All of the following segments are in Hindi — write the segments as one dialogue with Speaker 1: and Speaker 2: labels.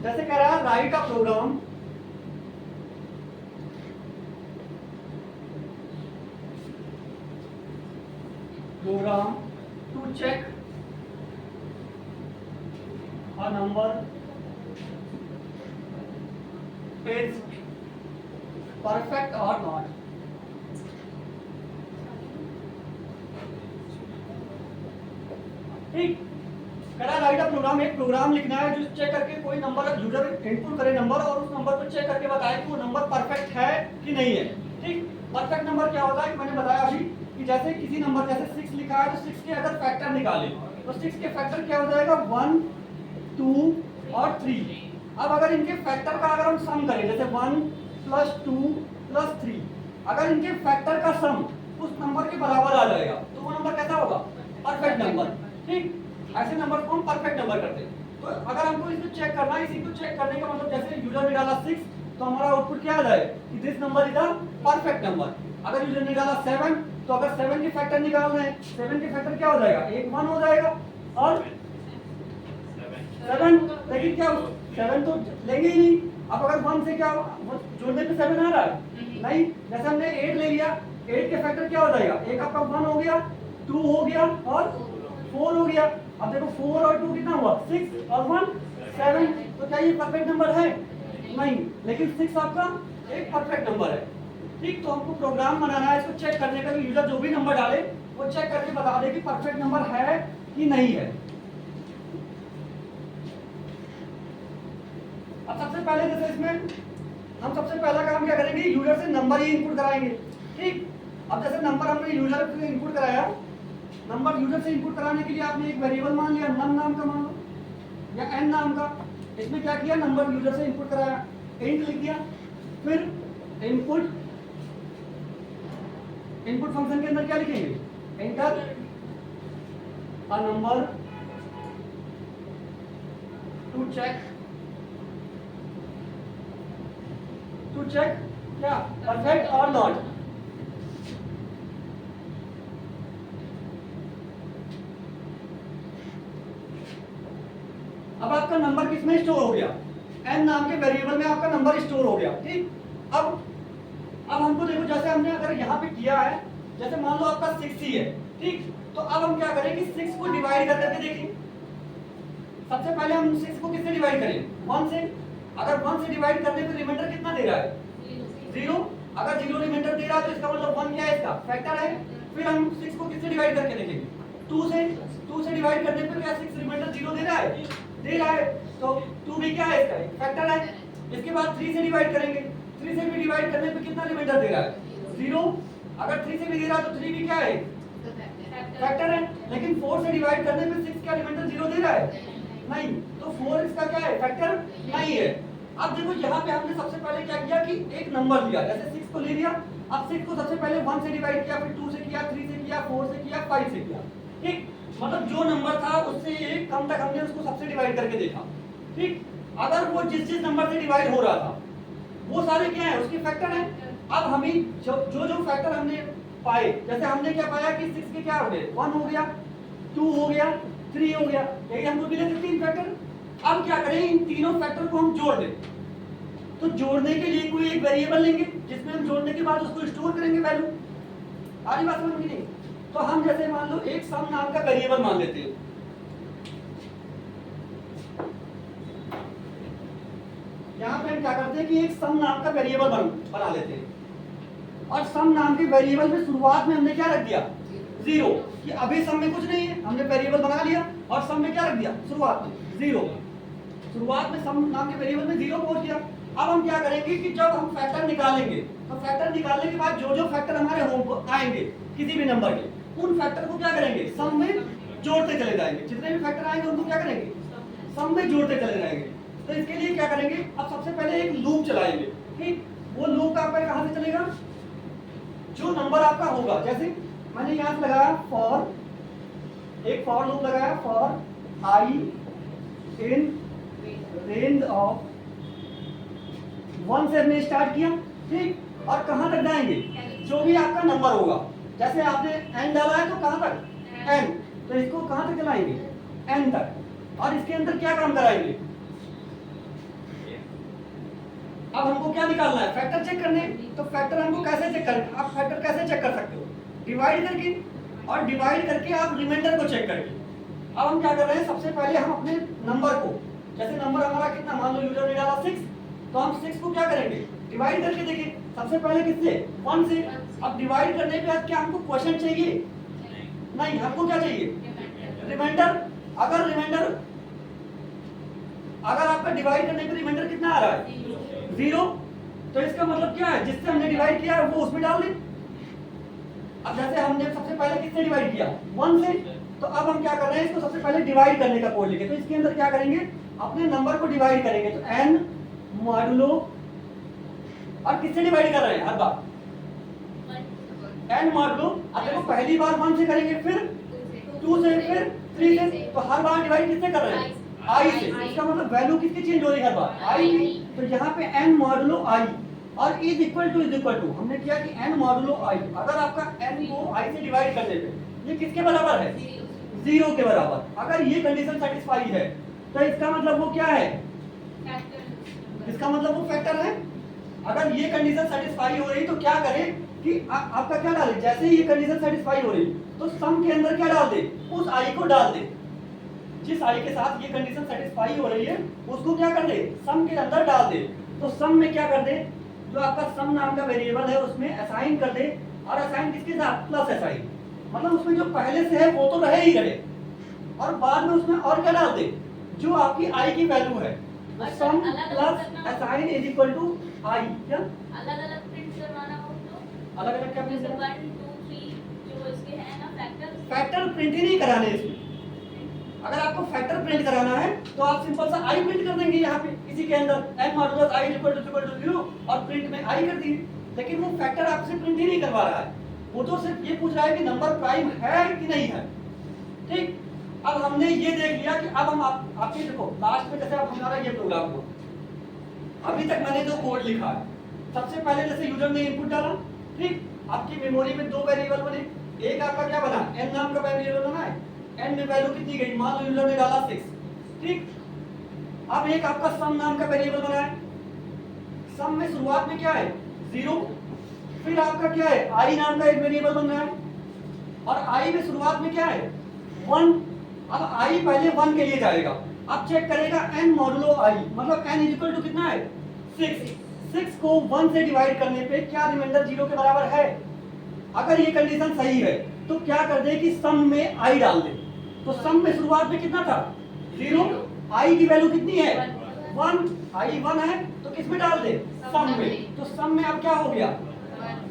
Speaker 1: जैसे कह रहा है write a program to check a number is perfect or not. ठीक, करा राइट अ प्रोग्राम, एक प्रोग्राम लिखना है जो चेक करके कोई नंबर यूजर इनपुट करे नंबर और उस नंबर को चेक करके बताए कि वो नंबर परफेक्ट है कि नहीं है। ठीक, परफेक्ट नंबर क्या होता है मैंने बताया अभी कि जैसे किसी नंबर जैसे 6 लिखा है तो 6 के अगर फैक्टर निकाले तो 6 के फैक्टर क्या हो जाएगा 1 2 और 3। अब अगर इनके फैक्टर का अगर हम सम करें जैसे 1 प्लस 2 प्लस 3, अगर इनके फैक्टर का सम उस नंबर के बराबर आ जाएगा तो वो नंबर कैसा होगा परफेक्ट नंबर। ठीक, ऐसे नंबर को हम परफेक्ट नंबर करते हैं। तो अगर हमको इसको चेक करना है, इसी को चेक करने का मतलब जैसे यूजर ने डाला 6 तो हमारा आउटपुट क्या आ जाए कि this number is a perfect number. अगर यूजर ने डाला 7 तो अगर 7 के फैक्टर निकालना है 7 के फैक्टर क्या हो जाएगा एक 1 हो जाएगा और 7, लेकिन क्या 7 तो लेंगे ही नहीं। अब अगर 1 से क्या जोड़ने पे 7 आ रहा है नहीं, जैसे हमने 8 ले लिया 8 के फैक्टर क्या हो जाएगा एक आपका 1 हो गया 2 हो गया और 4 हो गया। अब देखो 4 और 2 कितना हुआ 6 और 1 7, तो क्या ये परफेक्ट नंबर है नहीं, लेकिन 6 आपका एक परफेक्ट नंबर है। ठीक, तो हमको प्रोग्राम बनाना है इसको चेक करने का, यूजर जो भी नंबर डाले वो चेक करके बता दे कि परफेक्ट नंबर है कि नहीं है। अब सबसे पहले जैसे इसमें हम सबसे पहला काम क्या करेंगे यूजर से नंबर ही इनपुट कराएंगे। ठीक, अब जैसे नंबर हमने यूजर से इनपुट कराया, नंबर यूजर से इनपुट कराने के लिए आपने एक वेरिएबल मान लिया नम नाम का मान लो या एन नाम का। इसमें क्या किया नंबर यूजर से इनपुट कराया इंट लिख दिया, फिर इनपुट फंक्शन के अंदर क्या लिखेंगे enter a number to check क्या परफेक्ट और नॉट। अब आपका नंबर किसमें स्टोर हो गया एन नाम के वेरिएबल में आपका नंबर स्टोर हो गया। ठीक, अब हमको देखो जैसे हमने अगर यहाँ पे किया है जैसे मान लो आपका 6 ही है। ठीक, तो अब हम क्या करें कि 6 को डिवाइड कर करके देखें। सबसे पहले हम 6 को किससे डिवाइड करें 1 से। अगर 1 से डिवाइड करने पे रिमाइंडर कितना दे रहा है 0। अगर 0 रिमाइंडर दे रहा है तो इसका मतलब 1 क्या है इसका फैक्टर है। फिर हम 6 को किससे डिवाइड करके देखेंगे 2 से डिवाइड करने पे क्या 6 रिमाइंडर 0 दे रहा है तो 2 भी क्या है इसका एक फैक्टर है। इसके बाद 3 से डिवाइड करेंगे, 3 से भी डिवाइड करने पे कितना रिमाइंडर दे रहा है 0। अगर 3 से भी दे रहा है तो 3 भी क्या है फैक्टर है। लेकिन 4 से डिवाइड करने पे 6 क्या रिमाइंडर 0 दे रहा है नहीं, तो 4 इसका क्या है फैक्टर नहीं है। अब देखो यहाँ पे हमने सबसे पहले क्या किया कि एक नंबर लिया जैसे 6 को ले लिया। अब 6 को सबसे पहले 1 से डिवाइड किया, फिर 2 से किया, 3 से किया, 4 से किया, 5 से किया। ठीक, मतलब जो नंबर था उससे एक कम तक हमने उसको सबसे डिवाइड करके देखा। ठीक, अगर वो जिस नंबर से डिवाइड हो रहा था वो सारे क्या है उसके फैक्टर हैं। अब हमें जो फैक्टर हमने पाए जैसे हमने क्या पाया कि 6 के क्या हो गए 1 हो गया 2 हो गया 3 हो गया, यही हमको मिले थे 3 फैक्टर। अब क्या करें इन तीनों फैक्टर को हम जोड़ दें। तो जोड़ने के लिए कोई एक वेरिएबल लेंगे जिसमें हम जोड़ने के बाद उसको स्टोर करेंगे वैल्यू। सारी बात समझ में नहीं, तो हम जैसे मान लो एक सम नाम का वेरिएबल मान लेते हैं। यहाँ पे हम क्या करते हैं कि एक सम नाम का वेरिएबल बना लेते हैं और सम नाम के वेरिएबल में शुरुआत में हमने क्या रख दिया 0 कि अभी सम में कुछ नहीं है, हमने वेरिएबल बना लिया और सम में क्या रख दिया शुरुआत में 0। शुरुआत में सम नाम के वेरिएबल में 0 पहुंच गया। अब हम क्या करेंगे कि जब हम फैक्टर निकालेंगे तो फैक्टर निकालने के बाद जो फैक्टर हमारे होम आएंगे किसी भी नंबर के उन फैक्टर को क्या करेंगे सम में जोड़ते चले जाएंगे। जितने भी फैक्टर आएंगे उनको क्या करेंगे सम में जोड़ते चले जाएंगे। तो इसके लिए क्या करेंगे अब सबसे पहले एक लूप चलाएंगे। ठीक, वो लूप आपका कहां से चलेगा जो नंबर आपका होगा। जैसे मैंने यहां से लगाया एक फॉर लूप लगाया for I in range of 1 से हमने स्टार्ट किया। ठीक, और कहां तक जाएंगे जो भी आपका नंबर होगा। जैसे आपने n डाला है तो कहां तक n, तो इसको कहां तक चलाएंगे n तक। और इसके अंदर क्या काम कराएंगे अब हमको क्या निकालना है, फैक्टर चेक करने। तो फैक्टर हमको कैसे चेक करें, आप फैक्टर कैसे चेक कर सकते हो, डिवाइड करके, और डिवाइड करके आप रिमाइंडर को चेक करके। अब हम क्या कर रहे हैं, सबसे पहले हम अपने नंबर को, जैसे नंबर हमारा कितना, मान लो यूजर ने डाला 6, तो हम 6 को क्या करेंगे, डिवाइड करके देखिए। सबसे पहले किससे, 1 से। अब डिवाइड करने के बाद क्या हमको क्वेश्चन चाहिए, नहीं, हमको क्या चाहिए, रिमाइंडर। अगर आपका डिवाइड करने पे रिमाइंडर कितना आ रहा है, 0, तो इसका मतलब क्या है, जिससे हमने डिवाइड किया है वो उसमें डाल दें। अब जैसे हमने सबसे पहले किससे डिवाइड किया, 1 से, तो अब हम क्या कर रहे हैं, इसको सबसे पहले डिवाइड करने का कोड लिखे। तो इसके अंदर क्या करेंगे, अपने नंबर को डिवाइड करेंगे। तो n मॉडुलो, और किससे डिवाइड कर रहे हैं हर बार, n मॉडुलो। अब देखो पहली बार 1 से करेंगे, फिर 2 से, फिर 3 से, तो हर बार डिवाइड किससे कर रहे हैं, i से। इसका मतलब वैल्यू किसकी चेंज हो रही है हर बार, i की। तो यहाँ पे n मॉडुलो i और इज इक्वल टू हमने किया कि n मॉडुलो i। अगर आपका n को i से डिवाइड करने पे ये किसके बराबर है, 0 के बराबर। अगर ये कंडीशन सेटिस्फाई है तो इसका मतलब वो क्या है, इसका मतलब वो फैक्टर है। अगर ये कंडीशन सेटिस्फाई हो रही तो क्या करें कि आपका क्या डाले, जैसे ही ये कंडीशन सेटिस्फाई हो रही तो सम के अंदर क्या डाल दे, उस i को डाल दे। जिस i के साथ ये कंडीशन सेटिस्फाई हो रही है उसको क्या कर दे, सम के अंदर डाल दे। तो सम में क्या कर दे, जो आपका सम नाम का वेरिएबल है उसमें असाइन कर दे, और असाइन किसके साथ, प्लस असाइन। मतलब उसमें जो पहले से है वो तो रहे ही रहे, और बाद में उसमें और क्या डाल दे, जो आपकी i की वैल्यू है। Sum plus assign is equal to i। क्या
Speaker 2: अलग अलग प्रिंट करवाना हो तो
Speaker 1: अलग अलग क्या प्रिंट
Speaker 2: जैसे
Speaker 1: करना,
Speaker 2: 1 2 3 जो इसके हैं ना
Speaker 1: फैक्टर प्रिंट ही नहीं कराने इसमें। अगर आपको फैक्टर प्रिंट कराना है तो आप सिंपल सा i प्रिंट कर देंगे यहाँ पे इसी के अंदर, n modulus i equal to 0, और प्रिंट में i कर दिए। लेकिन वो फैक्टर आपसे प्रिंट ही नहीं करवा रहा है, वो तो सिर्फ ये पूछ रहा है कि नंबर प्राइम है कि नहीं है। ठीक, अब हमने ये देख लिया कि अब हम आपके देखो लास्ट में जैसे अब हमारा ये प्रोग्राम को अभी तक मैंने जो कोड लिखा है, सबसे पहले जैसे यूजर ने इनपुट डाला, ठीक, आपकी मेमोरी में 2 वेरिएबल बने। एक आपका क्या बना, n नाम का वेरिएबल बना है, n में वैल्यू कितनी गई, मान लो यूजर ने डाला 6, ठीक। अब एक आपका सम नाम का वेरिएबल बना है, सम में शुरुआत में क्या है, 0। फिर आपका क्या है, i नाम का एक वेरिएबल बन रहा है, और i में शुरुआत में क्या है, 1। अब i पहले 1 के लिए जाएगा, अब चेक करेगा n मॉडुलो i, मतलब n इज इक्वल टू कितना है, 6 को 1 से डिवाइड करने पे क्या रिमाइंडर 0 के बराबर है। अगर ये कंडीशन सही है तो क्या कर दे कि सम में i डाल दे। तो सम में शुरुआत में कितना था, 0, i की वैल्यू कितनी है, 1, i 1 है तो किस में डाल दे, सम में। तो सम में अब क्या हो गया,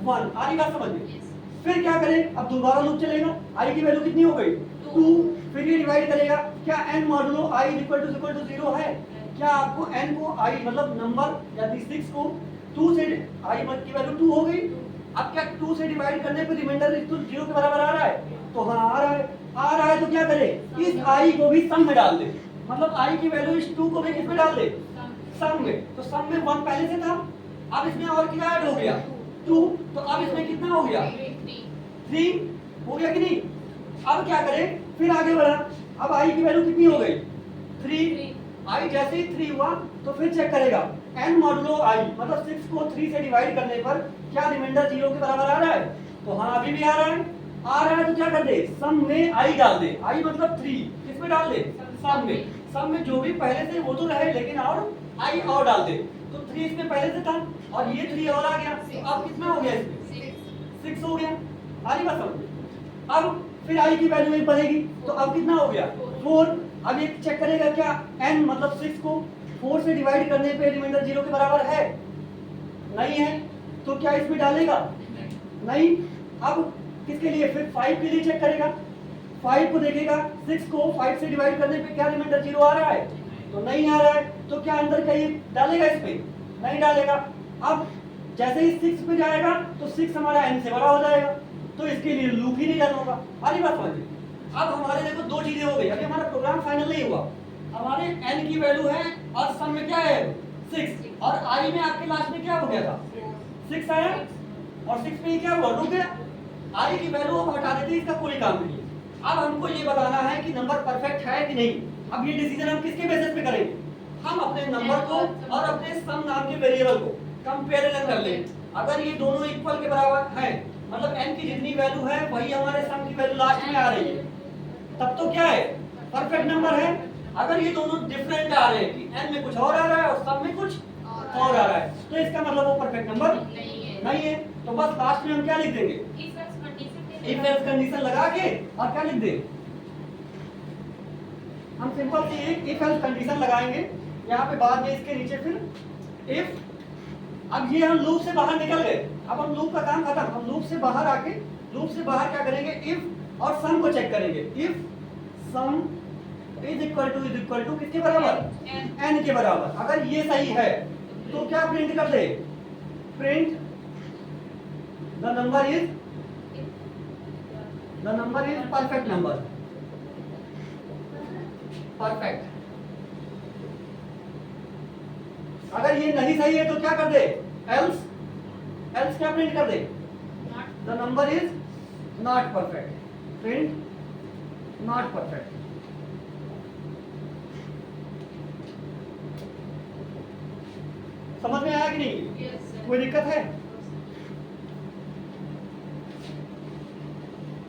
Speaker 1: 1। आ रही बात समझ में। फिर क्या करें, अब दोबारा लूप चलेगा, i की वैल्यू कितनी हो गई, 2। फिर ये डिवाइड करेगा, क्या n modulo i equal to 0 है। क्या आपको n को i मतलब नंबर या 6 को 2 से i की वैल्यू 2 हो गई। अब क्या 2 से डिवाइड करने पे रिमाइंडर 0 के बराबर आ रहा है, तो हाँ आ रहा है तो क्या करे, इस i को भी सम में डाल दे, मतलब i की वैल्यू इस 2 को भी किस में डाल दे, सम में। तो सम में 1 पहले से था, अब इसमें और क्या ऐड हो गया, 2, तो अब इसमें कितना हो गया, 3 हो गया कि नहीं। अब क्या करें, फिर आगे बढ़ा, अब i की वैल्यू कितनी हो गई, 3। i जैसे ही 3 हुआ तो फिर चेक करेगा n मॉडुलो i, मतलब 6 को 3 से डिवाइड करने पर क्या रिमाइंडर 0 के बराबर आ रहा है, तो हाँ अभी भी आ रहा है तो क्या कर दे, सम में i डाल दे, i मतलब 3 किसमें डाल दे, सम में जो भी पहले से वो तो रहे लेकिन और i और डाल दे। तो 3 इसमें पहले से था और ये 3 और आ गया, तो अब कितना हो गया इसमें, 6 हो गया। आ रही बात समझ। अब फिर i की वैल्यू 1 बढ़ेगी तो अब कितना हो गया, 4। अब ये चेक करेगा क्या n मतलब 6 को 4 से डिवाइड करने पे रिमाइंडर 0 के बराबर है, नहीं है, तो क्या इसमें डालेगा, नहीं। अब किसके लिए, फिर 5 के लिए चेक करेगा, 5 को देखेगा 6 को 5 से डिवाइड करने पे क्या रिमाइंडर 0 आ रहा है, तो नहीं आ रहा है, तो क्या अंदर कहीं डालेगा, इसमें नहीं डालेगा। अब जैसे ही 6 पे जाएगा तो 6 हमारा n से बड़ा हो जाएगा, तो इसके लिए लूप ही नहीं रन होगा। अरे बात समझिए। अब हमारे देखो 2 चीजें हो गई, अभी हमारा प्रोग्राम फाइनल नहीं हुआ, हमारे n की वैल्यू है और सम में क्या है 6, और i में आपके लास्ट में क्या हो गया था, 6 आया, और 6 पे क्या हुआ, रुक गया। i की वैल्यू हम हटा देते, इसका कोई काम नहीं। अब हमको ये बताना है कि नंबर परफेक्ट है कि नहीं। अब ये डिसीजन हम किसके बेसिस पे करेंगे, हम अपने नंबर को और अपने सम नाम के वेरिएबल को कंपैरिजन कर लें। अगर ये दोनों इक्वल के बराबर है, मतलब n की जितनी वैल्यू है वही हमारे सम की वैल्यू लास्ट में आ रही है, तब तो क्या है, परफेक्ट नंबर है। अगर ये दोनों डिफरेंट आ रहे हैं कि n में कुछ और आ रहा है और सम में कुछ और आ रहा है, तो इसका मतलब वो परफेक्ट नंबर नहीं है। तो बस लास्ट में हम क्या लिख देंगे, इफ एल्स कंडीशन लगा के, और क्या लिख दें, हम सिंपल सी एक इफ एल्स कंडीशन लगाएंगे यहाँ पे, बाद में इसके नीचे फिर इफ। अब ये हम लूप से बाहर निकल गए, अब हम लूप का काम खत्म। हम लूप से बाहर आके, लूप से बाहर क्या करेंगे, इफ और सम को चेक करेंगे। If sum is equal to किसके बराबर, n के बराबर। अगर ये सही है तो क्या प्रिंट कर दे, print the number is perfect number, perfect. अगर ये नहीं सही है तो क्या कर दे, एल्स क्या प्रिंट कर दे, the number is not perfect, print not perfect. समझ में आया कि नहीं, कोई दिक्कत है?